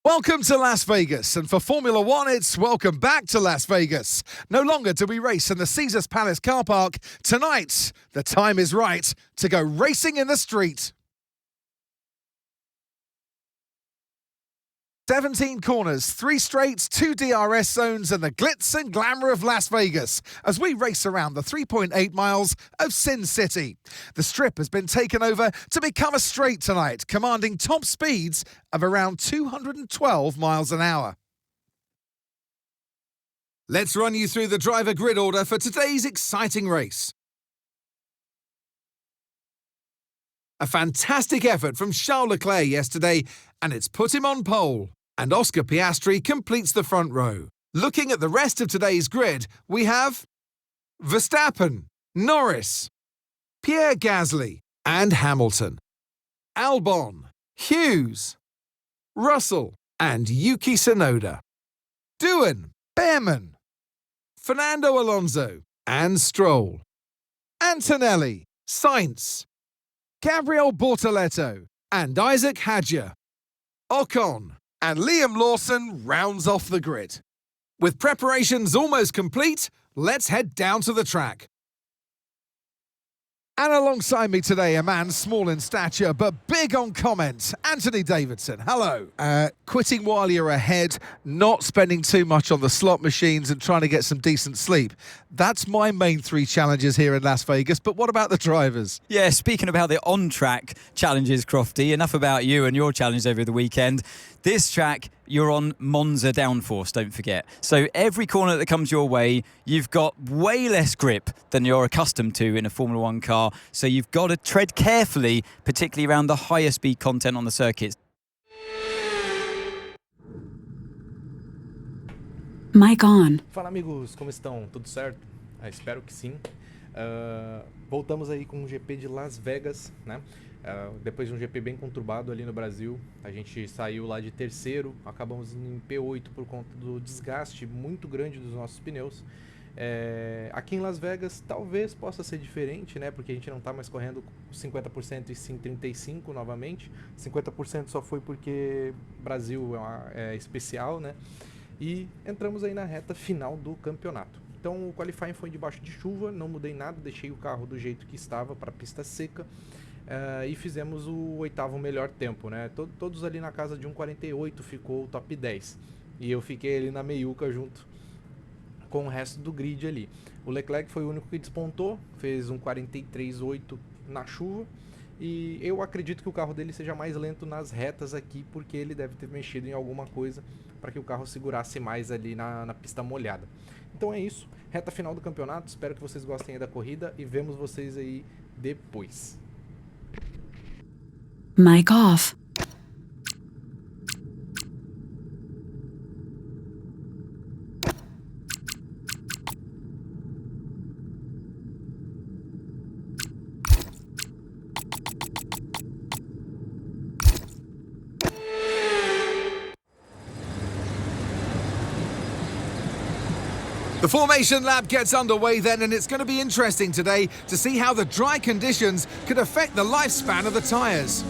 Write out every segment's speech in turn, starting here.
Welcome to Las Vegas, and for Formula One, it's welcome back to Las Vegas. No longer do we race in the Caesars Palace car park. Tonight, the time is right to go racing in the street. 17 corners, 3 straights, 2 DRS zones, and the glitz and glamour of Las Vegas as we race around the 3.8 miles of Sin City. The strip has been taken over to become a straight tonight, commanding top speeds of around 212 miles an hour. Let's run you through the driver grid order for today's exciting race. A fantastic effort from Charles Leclerc yesterday, and it's put him on pole. And Oscar Piastri completes the front row. Looking at the rest of today's grid, we have Verstappen, Norris, Pierre Gasly, and Hamilton, Albon, Hughes, Russell, and Yuki Tsunoda, Doohan, Behrman, Fernando Alonso, and Stroll, Antonelli, Sainz, Gabriel Bortoleto, and Isaac Hadjar, Ocon, and Liam Lawson rounds off the grid. With preparations almost complete, let's head down to the track. And alongside me today, a man small in stature but big on comment, Anthony Davidson. Hello. Quitting while you're ahead, not spending too much on the slot machines and trying to get some decent sleep. That's my main 3 challenges here in Las Vegas, but what about the drivers? Yeah, speaking about the on-track challenges, Crofty, enough about you and your challenge over the weekend. This track, you're on Monza downforce, don't forget. So every corner that comes your way, you've got way less grip than you're accustomed to in a Formula One car. So you've got to tread carefully, particularly around the higher speed content on the circuits. Mic on. Fala amigos, como estão? Tudo certo? Espero que sim. Voltamos aí com um GP de Las Vegas, né? Depois de um GP bem conturbado ali no Brasil, a gente saiu lá de terceiro, acabamos em P8 por conta do desgaste muito grande dos nossos pneus. Aqui em Las Vegas talvez possa ser diferente, né? Porque a gente não está mais correndo 50% e sim 35% novamente. 50% só foi porque Brasil é especial, né? E entramos aí na reta final do campeonato. Então o qualifying foi debaixo de chuva, não mudei nada, deixei o carro do jeito que estava para pista seca. E fizemos o 8º melhor tempo, né? Todos ali na casa de 1,48 ficou o top 10. E eu fiquei ali na meiuca junto com o resto do grid ali. O Leclerc foi o único que despontou, fez um 43,8 na chuva. E eu acredito que o carro dele seja mais lento nas retas aqui, porque ele deve ter mexido em alguma coisa para que o carro segurasse mais ali na pista molhada. Então é isso, reta final do campeonato, espero que vocês gostem aí da corrida e vemos vocês aí depois. Mic off. The formation lap gets underway then, and it's going to be interesting today to see how the dry conditions could affect the lifespan of the tyres.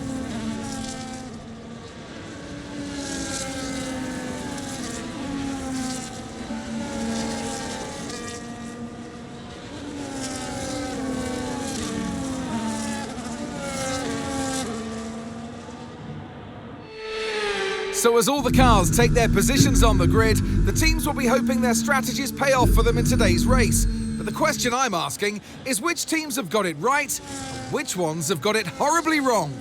So as all the cars take their positions on the grid, the teams will be hoping their strategies pay off for them in today's race. But the question I'm asking is which teams have got it right and which ones have got it horribly wrong?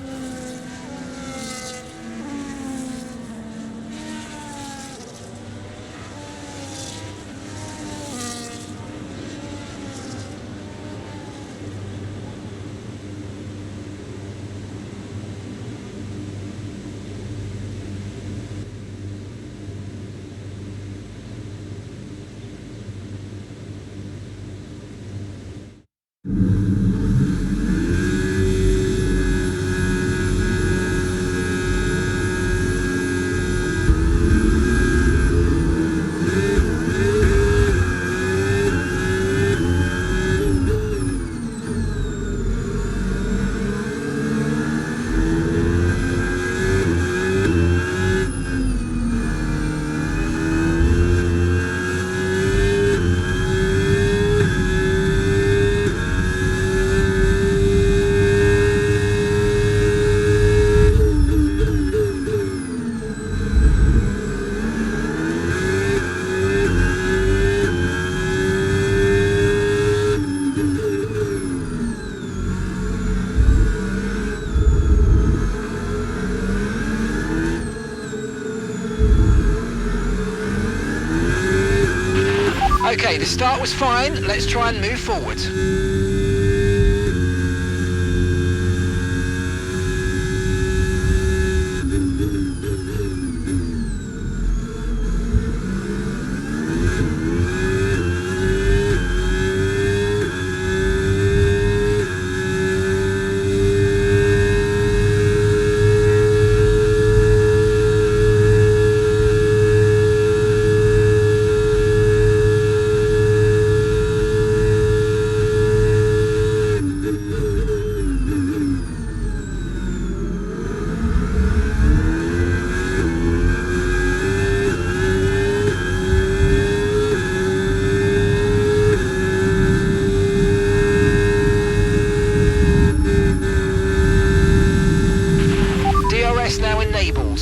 Okay, the start was fine. Let's try and move forward.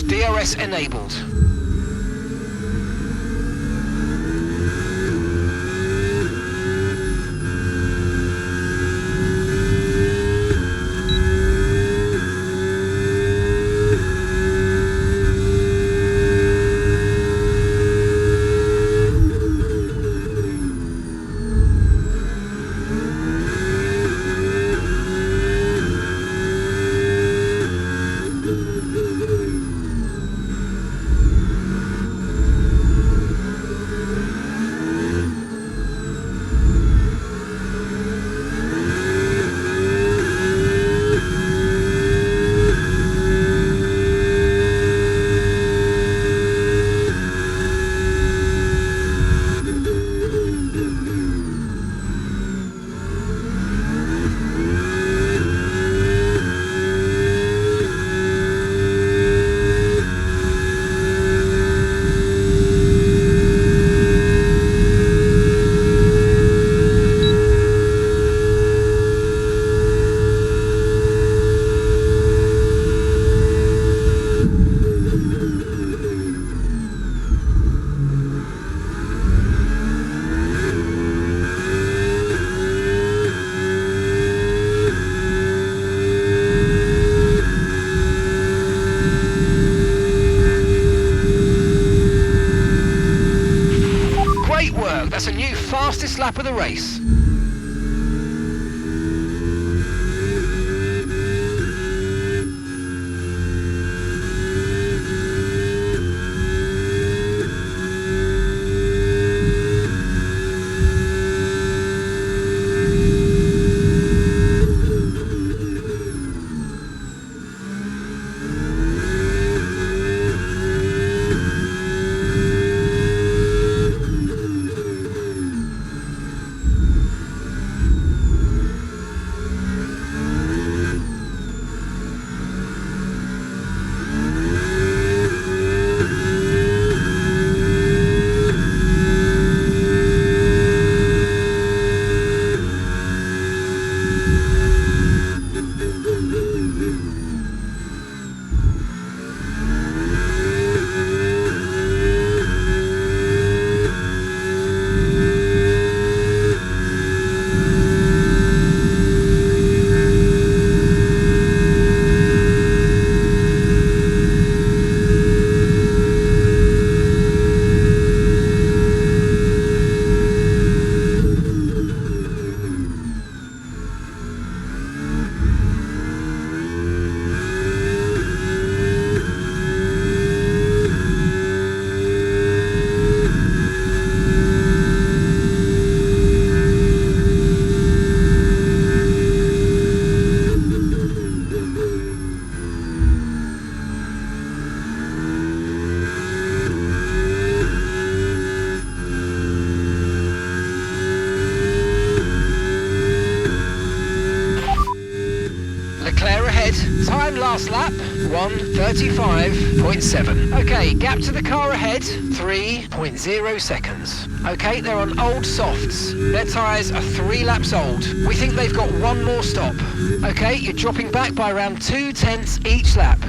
DRS enabled. That's a new fastest lap of the race. Time last lap, 1:35.7. Okay, gap to the car ahead, 3.0 seconds. Okay, they're on old softs. Their tyres are 3 laps old. We think they've got one more stop. Okay, you're dropping back by around 0.2 each lap.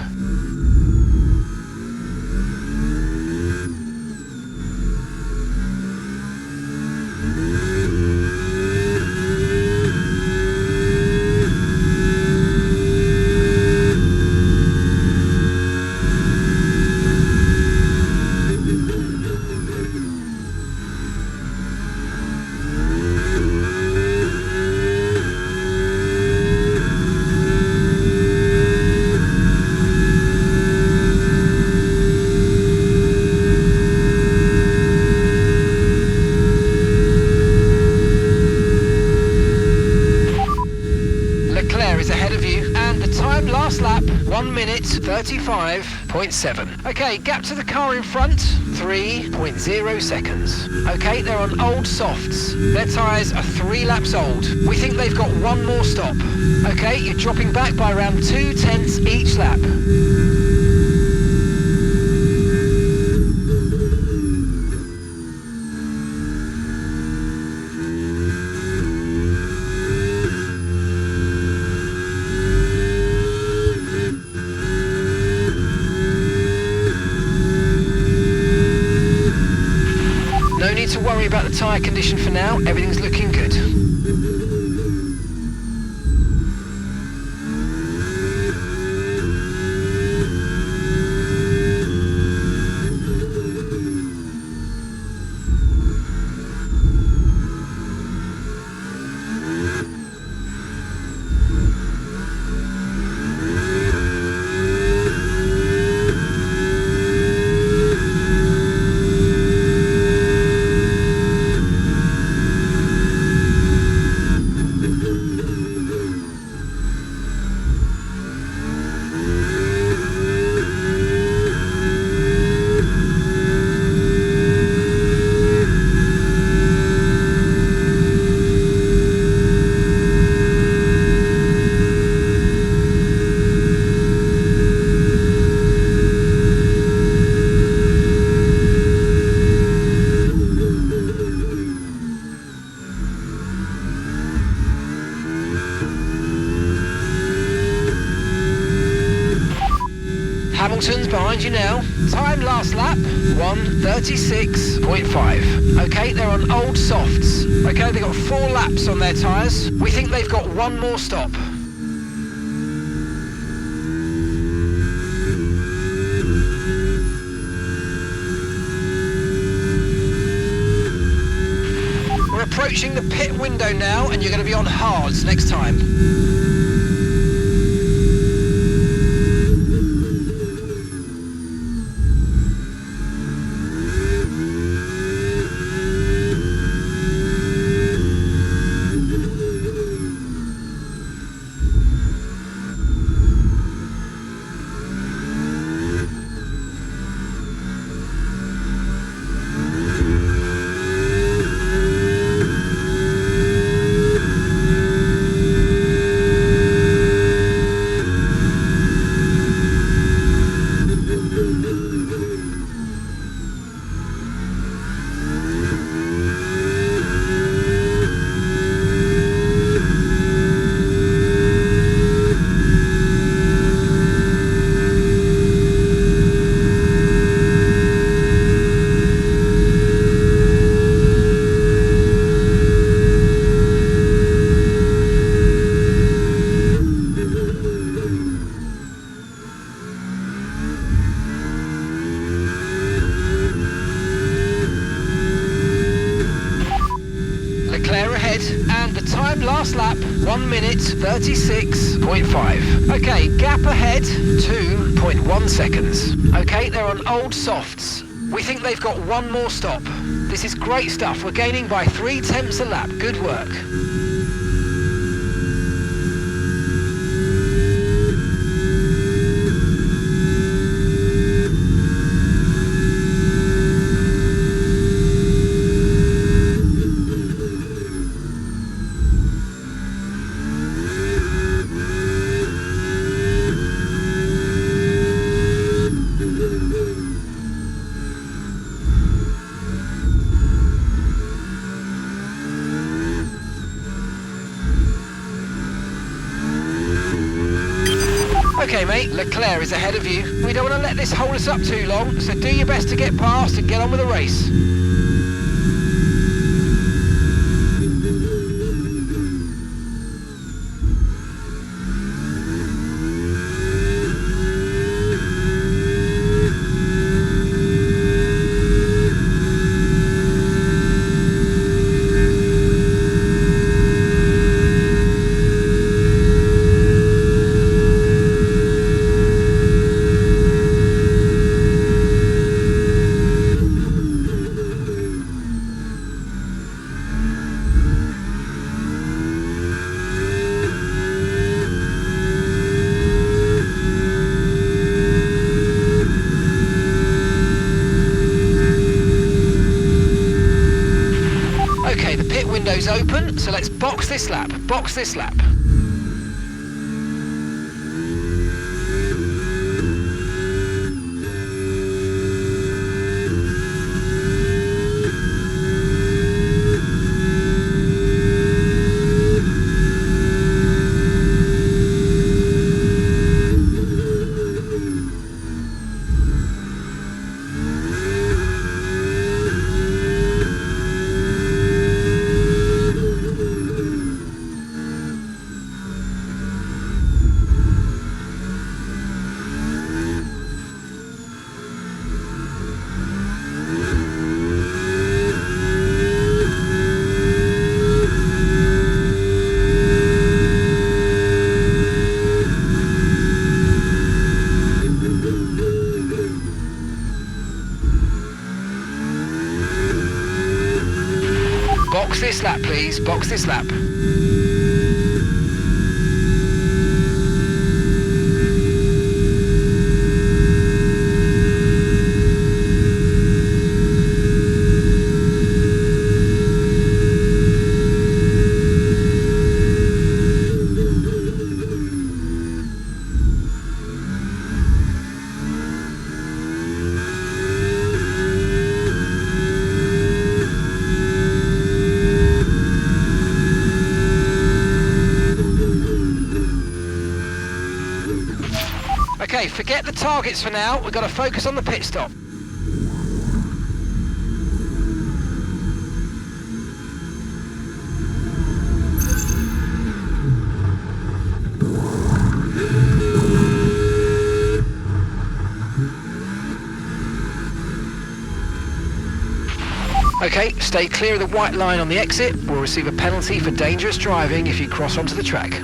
35.7. Okay, gap to the car in front, 3.0 seconds. Okay, they're on old softs. Their tyres are 3 laps old. We think they've got one more stop. Okay, you're dropping back by around 2/10 each lap. No need to worry about the tyre condition for now, everything's looking good. Hamilton's behind you now. Time last lap, 1:36.5. Okay, they're on old softs. Okay, they've got 4 laps on their tyres. We think they've got one more stop. We're approaching the pit window now, and you're going to be on hards next time. And the time last lap, 1:36.5. Okay, gap ahead, 2.1 seconds. Okay, they're on old softs. We think they've got one more stop. This is great stuff. We're gaining by 0.3 a lap. Good work. Okay mate, Leclerc is ahead of you. We don't want to let this hold us up too long, so do your best to get past and get on with the race. pit window's open, so let's box this lap, box this lap. Box this lap, please. Box this lap. Okay, forget the targets for now. We've got to focus on the pit stop. Okay, stay clear of the white line on the exit. We'll receive a penalty for dangerous driving if you cross onto the track.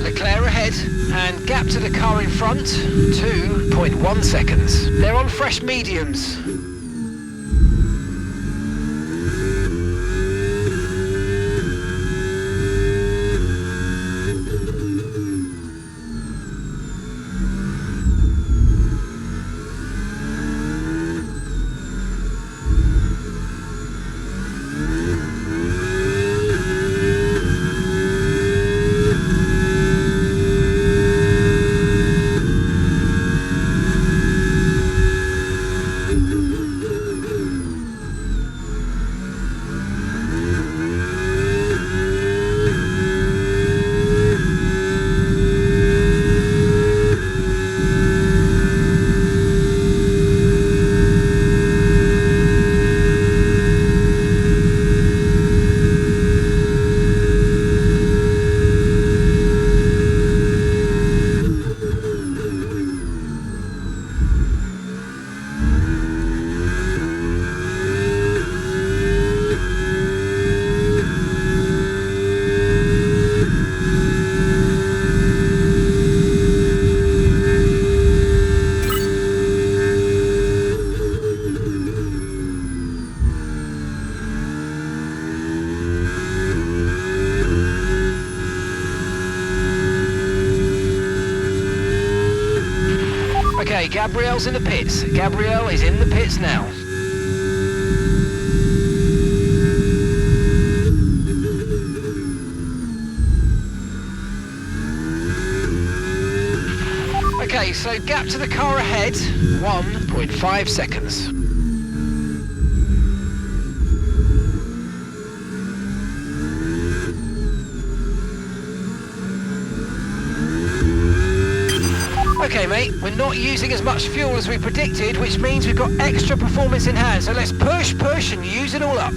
Leclerc ahead, and gap to the car in front, 2.1 seconds. They're on fresh mediums. Okay, Gabriel's in the pits. Gabriel is in the pits now. Okay, so gap to the car ahead, 1.5 seconds. Okay mate, we're not using as much fuel as we predicted, which means we've got extra performance in hand, so let's push and use it all up.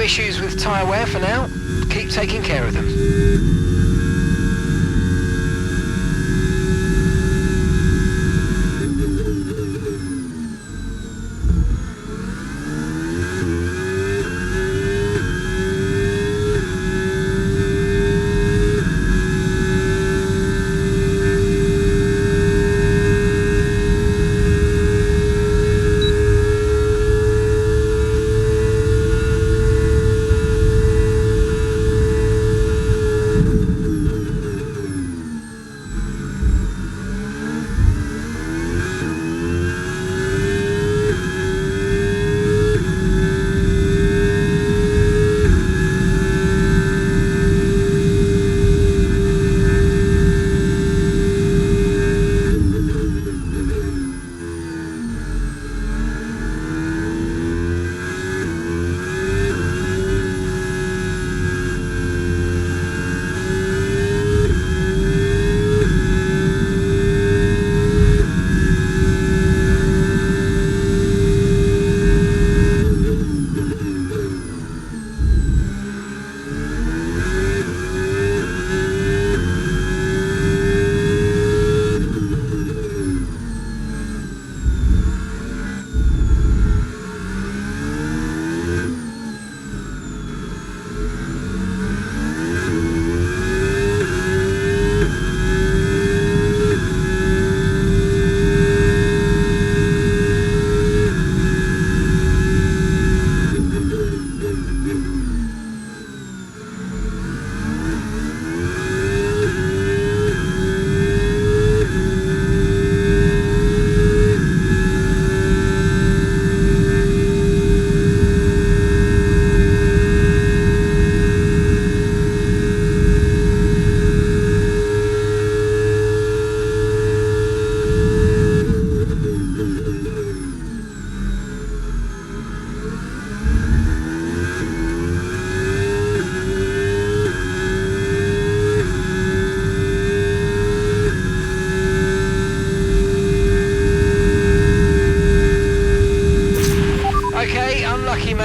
issues with tyre wear for now. Keep taking care of them.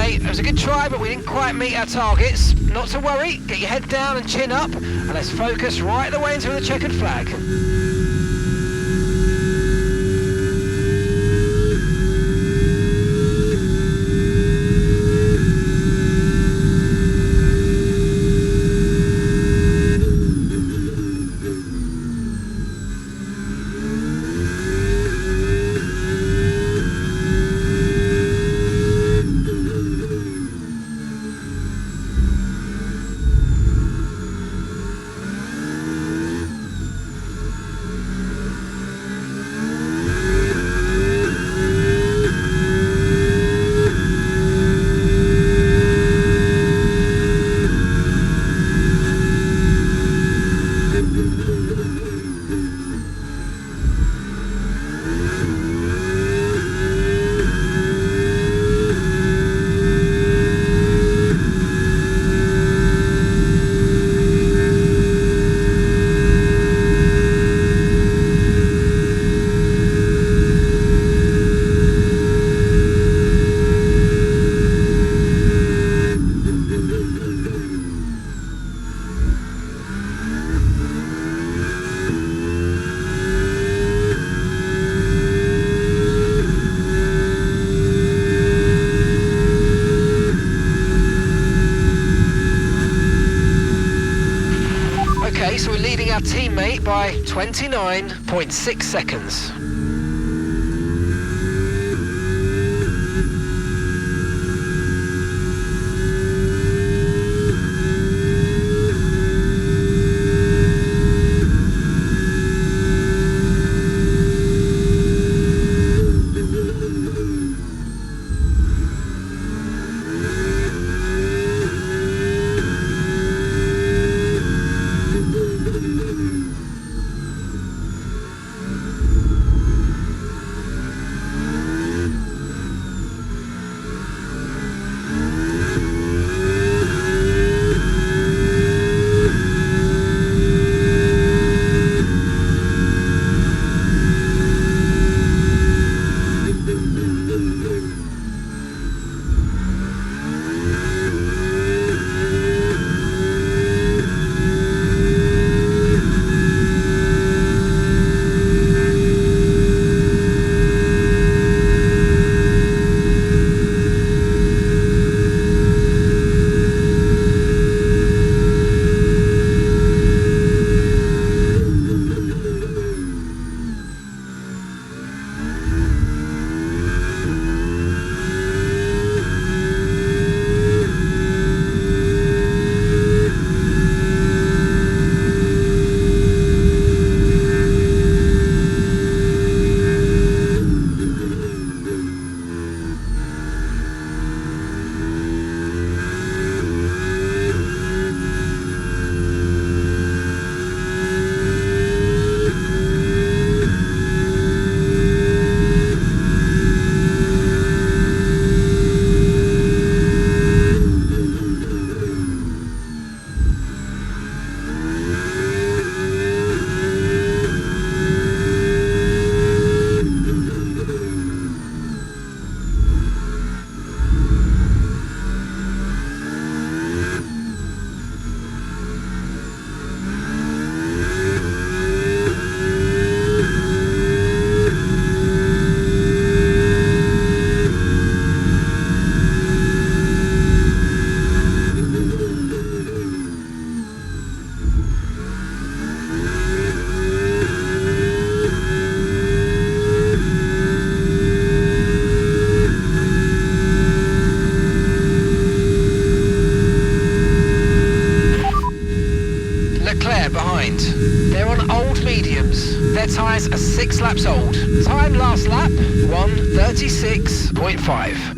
It was a good try, but we didn't quite meet our targets. Not to worry, get your head down and chin up, and let's focus right the way into the checkered flag. So we're leading our teammate by 29.6 seconds. 6 laps old. Time last lap, 1:36.5.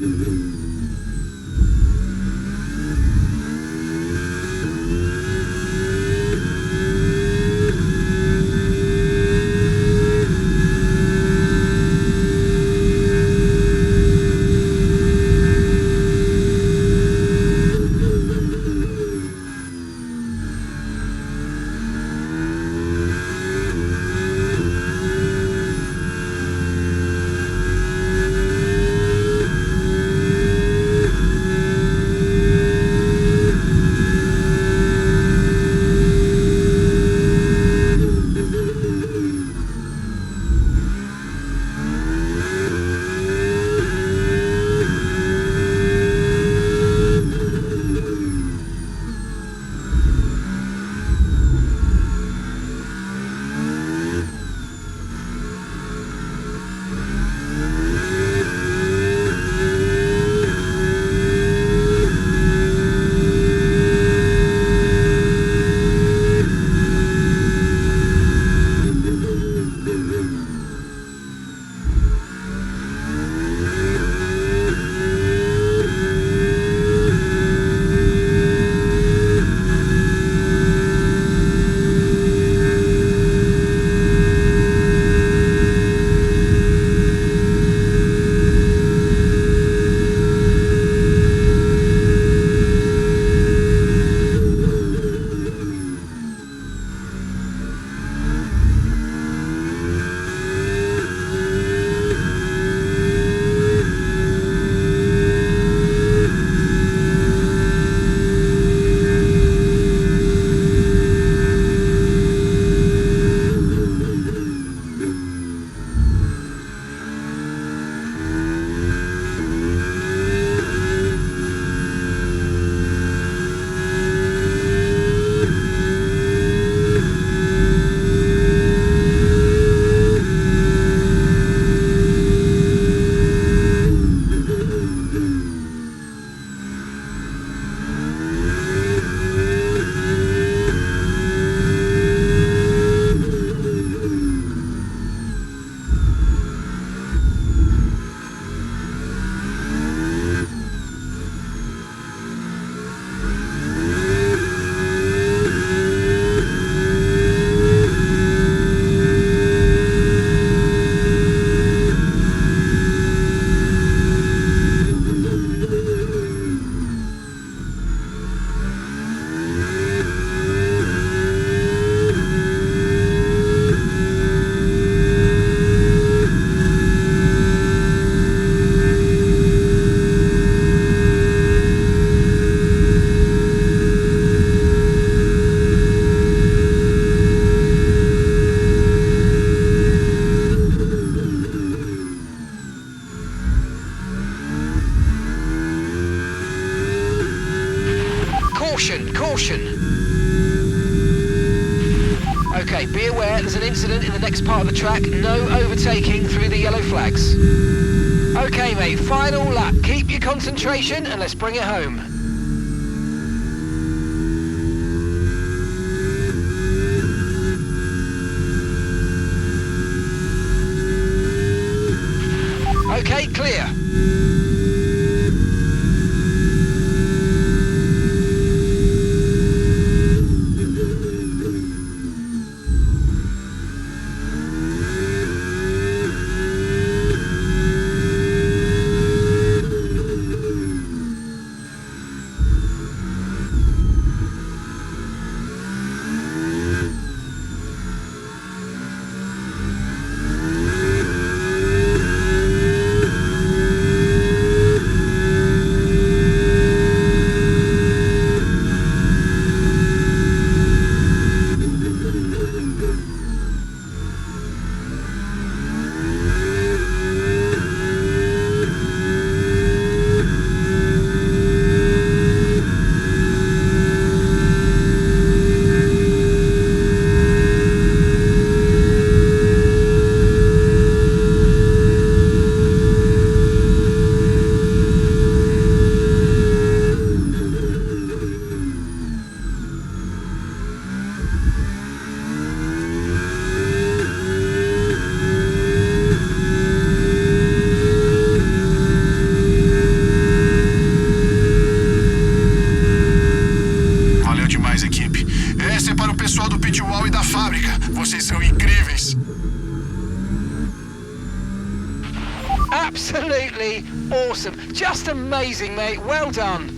Okay, be aware there's an incident in the next part of the track. No overtaking through the yellow flags. Okay, mate, final lap. Keep your concentration and let's bring it home. Okay, clear. Absolutely awesome. Just amazing, mate. Well done.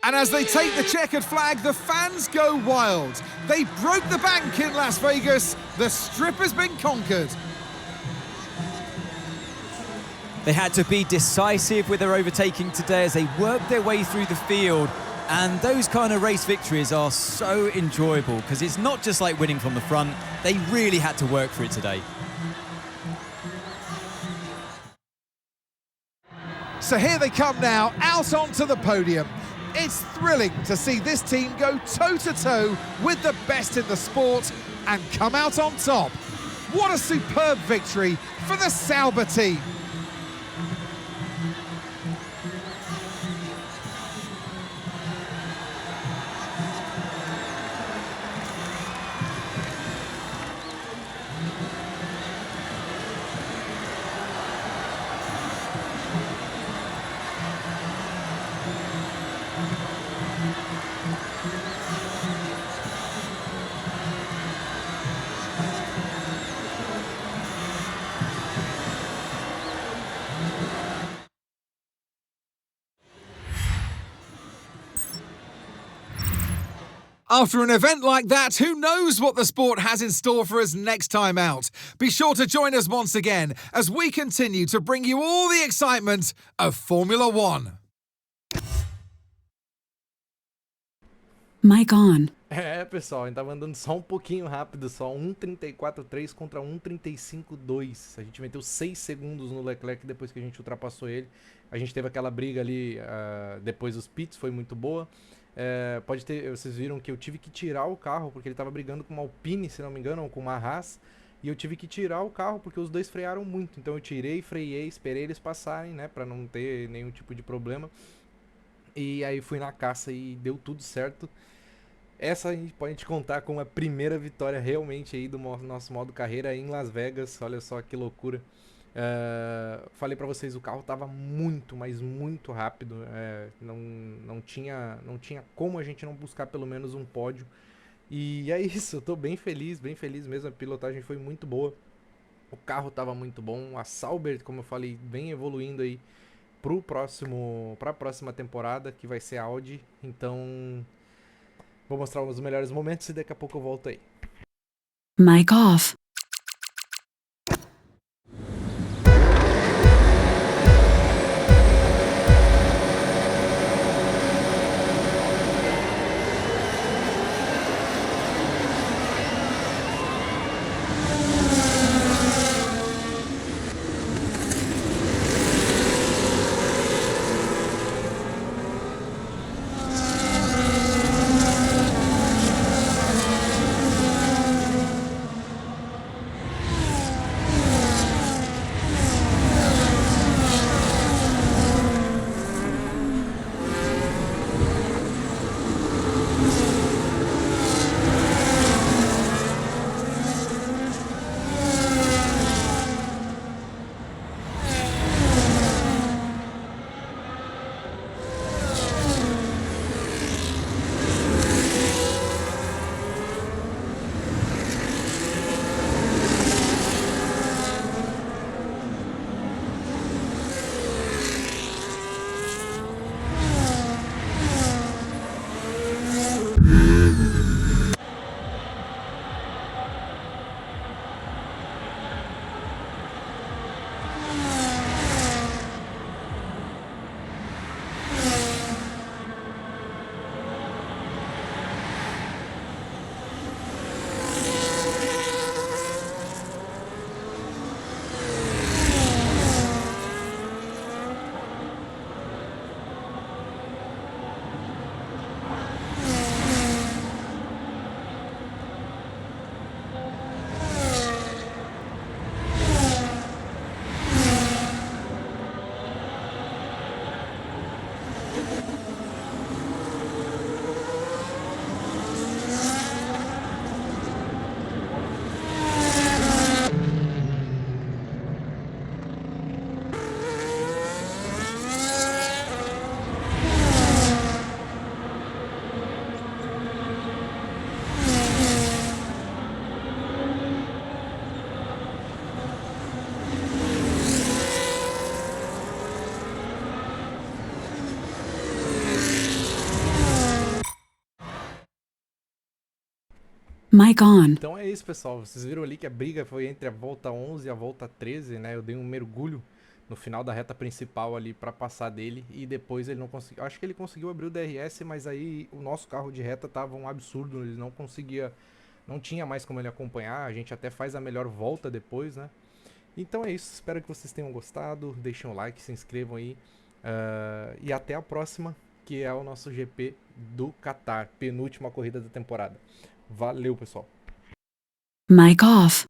And as they take the checkered flag, the fans go wild. They broke the bank in Las Vegas. The strip has been conquered. They had to be decisive with their overtaking today as they worked their way through the field. And those kind of race victories are so enjoyable because it's not just like winning from the front. They really had to work for it today. So here they come now, out onto the podium. It's thrilling to see this team go toe-to-toe with the best in the sport and come out on top. What a superb victory for the Sauber team. After an event like that, who knows what the sport has in store for us next time out? Be sure to join us once again as we continue to bring you all the excitement of Formula One. Mic on. Pessoal, a gente tava andando só um pouquinho rápido, só 1:34.3 contra 1:35.2. A gente meteu 6 segundos no Leclerc depois que a gente ultrapassou ele. A gente teve aquela briga ali depois dos pits, foi muito boa. Vocês viram que eu tive que tirar o carro porque ele tava brigando com uma Alpine, se não me engano, ou com uma Haas. E eu tive que tirar o carro porque os dois frearam muito. Então eu tirei, freiei, esperei eles passarem, né, pra não ter nenhum tipo de problema. E aí fui na caça e deu tudo certo. Essa a gente pode contar como a primeira vitória realmente aí do nosso modo carreira em Las Vegas. Olha só que loucura. Falei pra vocês, o carro tava muito, mas muito rápido. Não tinha como a gente não buscar pelo menos um pódio. E é isso, eu tô bem feliz mesmo. A pilotagem foi muito boa. O carro tava muito bom. A Sauber, como eu falei, vem evoluindo aí pra próxima temporada, que vai ser a Audi. Então, vou mostrar os melhores momentos e daqui a pouco eu volto aí. Mic off. Mic on. Então é isso, pessoal. Vocês viram ali que a briga foi entre a volta 11 e a volta 13, né? Eu dei um mergulho no final da reta principal ali para passar dele e depois ele não conseguiu. Acho que ele conseguiu abrir o DRS, mas aí o nosso carro de reta tava um absurdo, ele não conseguia, não tinha mais como ele acompanhar. A gente até faz a melhor volta depois, né? Então é isso, espero que vocês tenham gostado, deixem um like, se inscrevam aí e até a próxima, que é o nosso GP do Qatar, penúltima corrida da temporada. Valeu, pessoal! Mic off.